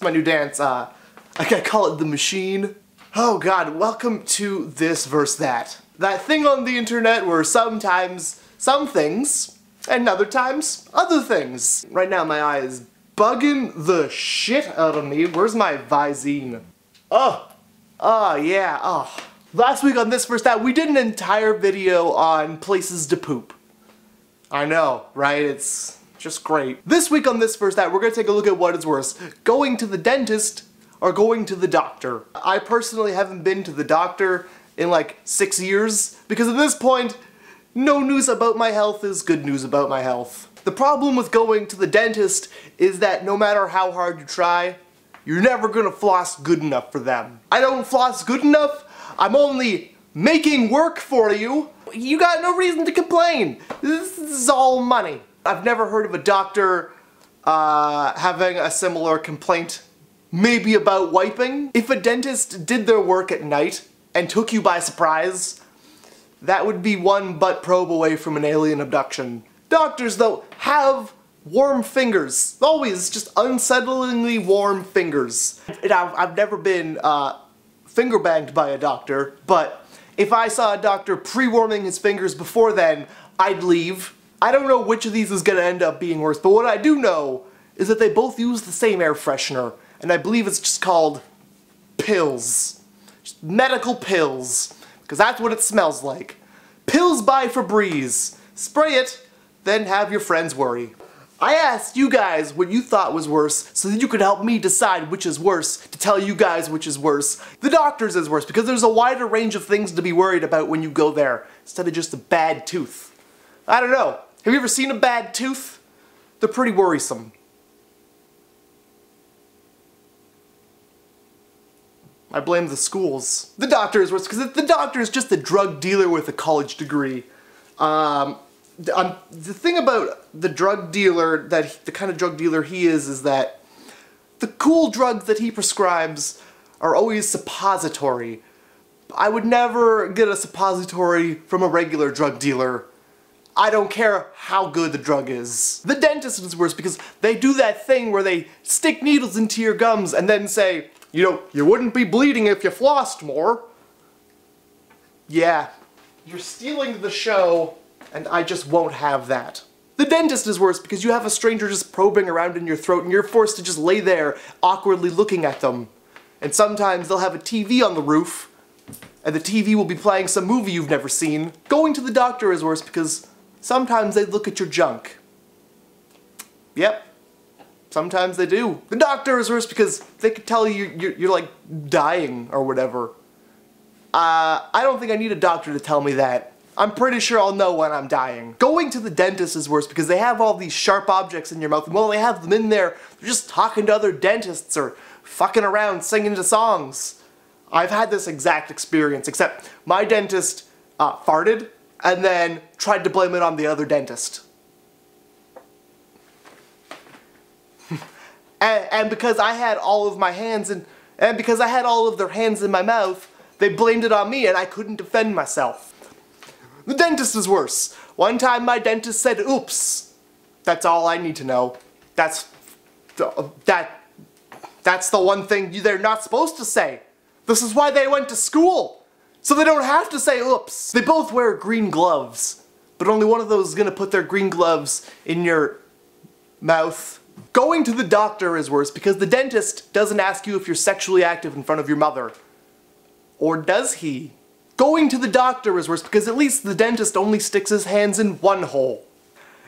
my new dance. I call it the machine. Oh god, welcome to this versus that. That thing on the internet where sometimes some things, and other times other things. Right now my eye is bugging the shit out of me. Where's my Visine? Oh yeah, oh. Last week on this versus that, we did an entire video on places to poop. I know, right? It's just great. This week on this versus that, we're gonna take a look at what is worse, going to the dentist or going to the doctor. I personally haven't been to the doctor in like 6 years, because at this point, no news about my health is good news about my health. The problem with going to the dentist is that no matter how hard you try, you're never gonna floss good enough for them. I don't floss good enough, I'm only making work for you. You got no reason to complain. This is all money. I've never heard of a doctor having a similar complaint, maybe about wiping. If a dentist did their work at night and took you by surprise, that would be one butt probe away from an alien abduction. Doctors, though, have warm fingers. Always just unsettlingly warm fingers. And I've never been finger banged by a doctor, but if I saw a doctor pre-warming his fingers before then, I'd leave. I don't know which of these is gonna end up being worse, but what I do know is that they both use the same air freshener, and I believe it's just called pills. Just medical pills, because that's what it smells like. Pills by Febreze. Spray it, then have your friends worry. I asked you guys what you thought was worse so that you could help me decide which is worse, to tell you guys which is worse. The doctor's is worse because there's a wider range of things to be worried about when you go there, instead of just a bad tooth. I don't know. Have you ever seen a bad tooth? They're pretty worrisome. I blame the schools. The doctor is worse because the doctor is just a drug dealer with a college degree. The thing about the drug dealer, the kind of drug dealer he is that the cool drugs that he prescribes are always suppository. I would never get a suppository from a regular drug dealer. I don't care how good the drug is. The dentist is worse because they do that thing where they stick needles into your gums and then say, you know, you wouldn't be bleeding if you flossed more. Yeah, you're stealing the show. And I just won't have that. The dentist is worse because you have a stranger just probing around in your throat and you're forced to just lay there awkwardly looking at them. And sometimes they'll have a TV on the roof and the TV will be playing some movie you've never seen. Going to the doctor is worse because sometimes they look at your junk. Yep. Sometimes they do. The doctor is worse because they could tell you're like dying or whatever. I don't think I need a doctor to tell me that. I'm pretty sure I'll know when I'm dying. Going to the dentist is worse because they have all these sharp objects in your mouth, and while they have them in there, they're just talking to other dentists or fucking around singing to songs. I've had this exact experience, except my dentist farted and then tried to blame it on the other dentist. and because I had all of my hands and because I had all of their hands in my mouth, they blamed it on me and I couldn't defend myself. The dentist is worse. One time my dentist said, oops. That's all I need to know. That's the one thing they're not supposed to say. This is why they went to school. So they don't have to say oops. They both wear green gloves, but only one of those is gonna put their green gloves in your mouth. Going to the doctor is worse because the dentist doesn't ask you if you're sexually active in front of your mother. Or does he? Going to the doctor is worse because at least the dentist only sticks his hands in one hole.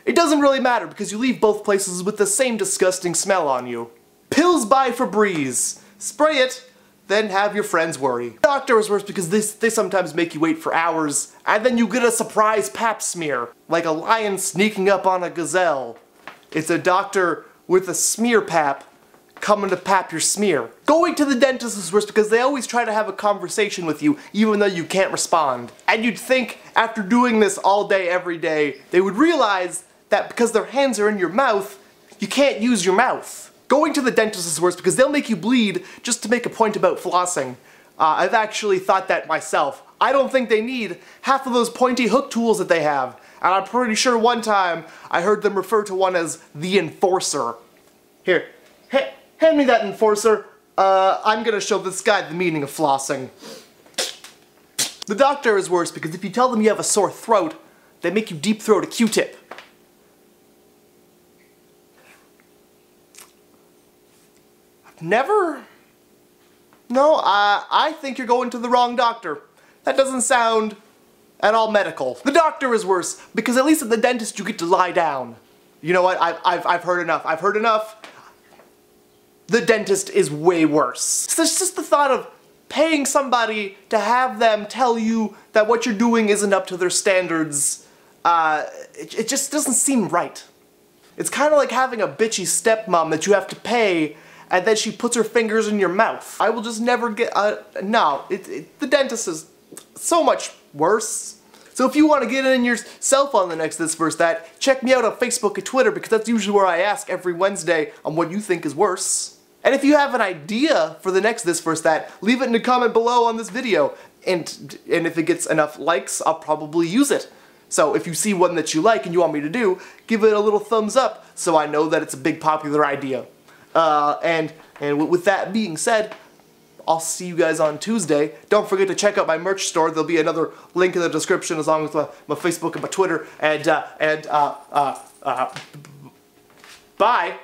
It doesn't really matter because you leave both places with the same disgusting smell on you. Pills by Febreze. Spray it, then have your friends worry. Doctor is worse because they sometimes make you wait for hours and then you get a surprise pap smear. Like a lion sneaking up on a gazelle. It's a doctor with a smear pap coming to pap your smear. Going to the dentist is worse because they always try to have a conversation with you even though you can't respond. And you'd think after doing this all day every day, they would realize that because their hands are in your mouth, you can't use your mouth. Going to the dentist is worse because they'll make you bleed just to make a point about flossing. I've actually thought that myself. I don't think they need half of those pointy hook tools that they have. And I'm pretty sure one time I heard them refer to one as the enforcer. Here. Hey, Hand me that enforcer. I'm gonna show this guy the meaning of flossing. The doctor is worse because if you tell them you have a sore throat, they make you deep throat a Q-tip. Never? No, I think you're going to the wrong doctor. That doesn't sound at all medical. The doctor is worse because at least at the dentist you get to lie down. You know what? I've heard enough. I've heard enough. The dentist is way worse. So it's just the thought of paying somebody to have them tell you that what you're doing isn't up to their standards. It just doesn't seem right. It's kind of like having a bitchy stepmom that you have to pay and then she puts her fingers in your mouth. I will just never get, no, the dentist is so much worse. So if you want to get in yourself on the next This Verse That, check me out on Facebook and Twitter because that's usually where I ask every Wednesday on what you think is worse. And if you have an idea for the next This Verse That, leave it in the comment below on this video. And if it gets enough likes, I'll probably use it. So if you see one that you like and you want me to do, give it a little thumbs up so I know that it's a big popular idea. And with that being said, I'll see you guys on Tuesday. Don't forget to check out my merch store. There'll be another link in the description as long as my Facebook and my Twitter. And bye.